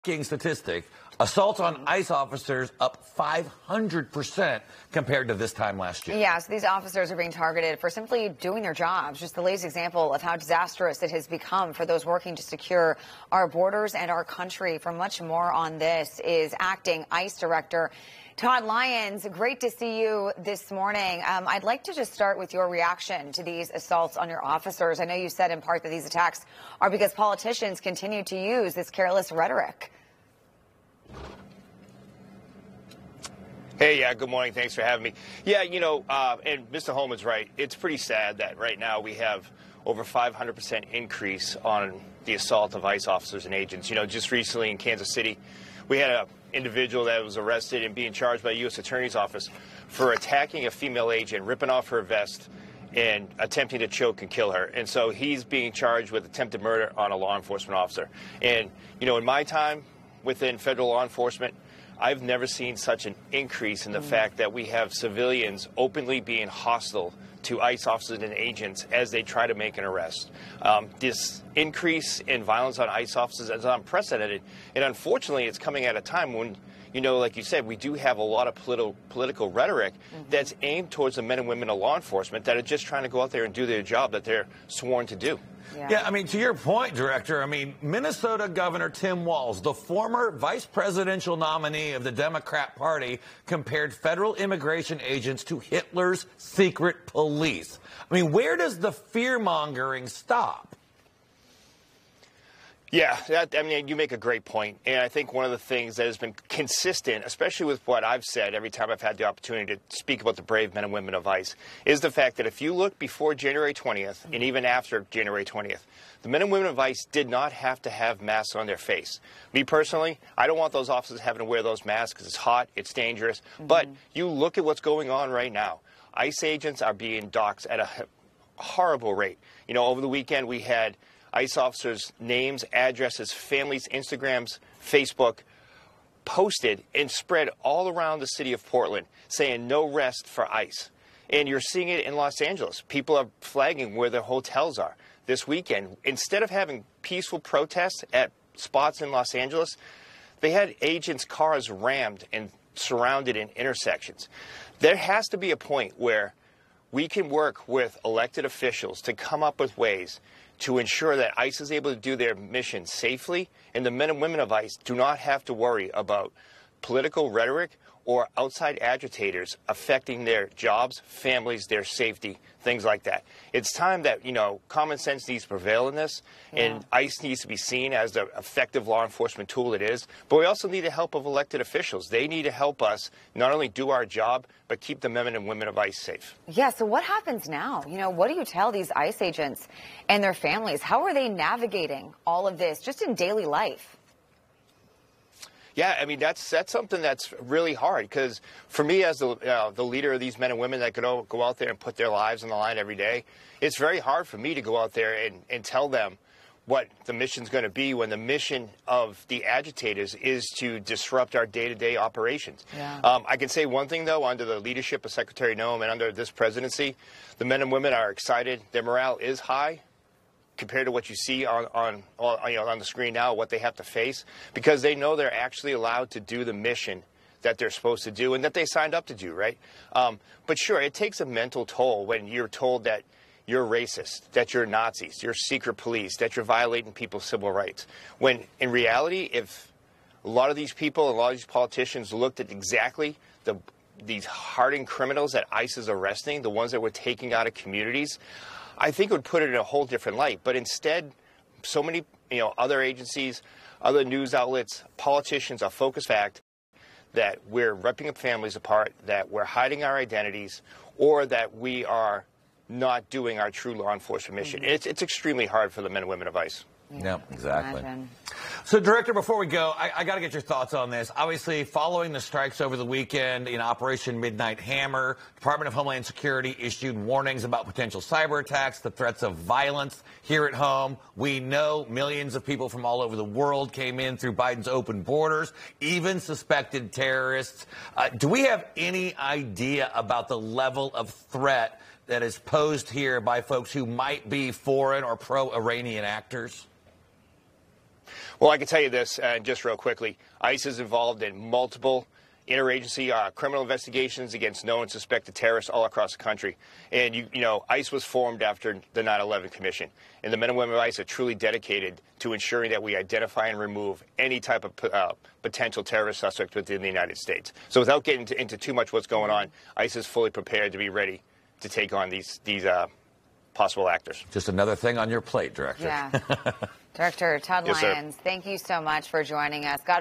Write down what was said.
statistic. Assaults on ICE officers up 500% compared to this time last year. Yeah, so these officers are being targeted for simply doing their jobs. Just the latest example of how disastrous it has become for those working to secure our borders and our country. For much more on this is acting ICE Director Todd Lyons. Great to see you this morning. I'd like to just start with your reaction to these assaults on your officers. I know you said in part that these attacks are because politicians continue to use this careless rhetoric. Hey, yeah, good morning. Thanks for having me. Yeah, and Mr. Holman's right. It's pretty sad that right now we have over 500% increase on the assault of ICE officers and agents. Just recently in Kansas City, we had an individual that was arrested and being charged by the U.S. Attorney's Office for attacking a female agent, ripping off her vest, and attempting to choke and kill her. And so he's being charged with attempted murder on a law enforcement officer. And, in my time within federal law enforcement, I've never seen such an increase in the fact that we have civilians openly being hostile to ICE officers and agents as they try to make an arrest. This increase in violence on ICE officers is unprecedented, and unfortunately it's coming at a time when, like you said, we do have a lot of political rhetoric that's aimed towards the men and women of law enforcement that are just trying to go out there and do their job that they're sworn to do. Yeah, to your point, Director, Minnesota Governor Tim Walz, the former vice presidential nominee of the Democrat Party, compared federal immigration agents to Hitler's secret police. Where does the fear-mongering stop? Yeah, you make a great point. And I think one of the things that has been consistent, especially with what I've said every time I've had the opportunity to speak about the brave men and women of ICE, is the fact that if you look before January 20th and even after January 20th, the men and women of ICE did not have to have masks on their face. Me personally, I don't want those officers having to wear those masks because it's hot, it's dangerous. But you look at what's going on right now. ICE agents are being doxxed at a horrible rate. Over the weekend we had ICE officers' names, addresses, families, Instagrams, Facebook, posted and spread all around the city of Portland saying no rest for ICE. And you're seeing it in Los Angeles. People are flagging where their hotels are. This weekend, instead of having peaceful protests at spots in Los Angeles, they had agents' cars rammed and surrounded in intersections. There has to be a point where we can work with elected officials to come up with ways to ensure that ICE is able to do their mission safely, and the men and women of ICE do not have to worry about political rhetoric or outside agitators affecting their jobs, families, their safety, things like that. It's time that, common sense needs to prevail in this, and ICE needs to be seen as the effective law enforcement tool it is. But we also need the help of elected officials. They need to help us not only do our job, but keep the men and women of ICE safe. Yeah, so what happens now? What do you tell these ICE agents and their families? How are they navigating all of this just in daily life? Yeah, that's something that's really hard, because for me as the leader of these men and women that go out there and put their lives on the line every day, it's very hard for me to go out there and tell them what the mission's going to be when the mission of the agitators is to disrupt our day-to-day operations. Yeah. I can say one thing, though, under the leadership of Secretary Noem and under this presidency, the men and women are excited. Their morale is high compared to what you see on the screen now, what they have to face, because they know they're actually allowed to do the mission that they're supposed to do and that they signed up to do, right? But sure, it takes a mental toll when you're told that you're racist, that you're Nazis, you're secret police, that you're violating people's civil rights. When in reality, if a lot of these people, a lot of these politicians looked at exactly these hardened criminals that ICE is arresting, the ones that we're taking out of communities, I think it would put it in a whole different light. But instead, so many other agencies, other news outlets, politicians are focused on the fact that we're ripping up families apart, that we're hiding our identities, or that we are not doing our true law enforcement mission. It's extremely hard for the men and women of ICE. Yeah, exactly. So, Director, before we go, I got to get your thoughts on this. Obviously, following the strikes over the weekend in Operation Midnight Hammer, Department of Homeland Security issued warnings about potential cyber attacks, the threats of violence here at home. We know millions of people from all over the world came in through Biden's open borders, even suspected terrorists. Do we have any idea about the level of threat that is posed here by folks who might be foreign or pro-Iranian actors? Well, I can tell you this, just real quickly. ICE is involved in multiple interagency criminal investigations against known and suspected terrorists all across the country. And, you know, ICE was formed after the 9/11 Commission. And the men and women of ICE are truly dedicated to ensuring that we identify and remove any type of potential terrorist suspect within the United States. So without getting into too much what's going on, ICE is fully prepared to be ready to take on these possible actors. Just another thing on your plate, Director. Yeah. Director Todd Yes, Lyons, thank you so much for joining us. God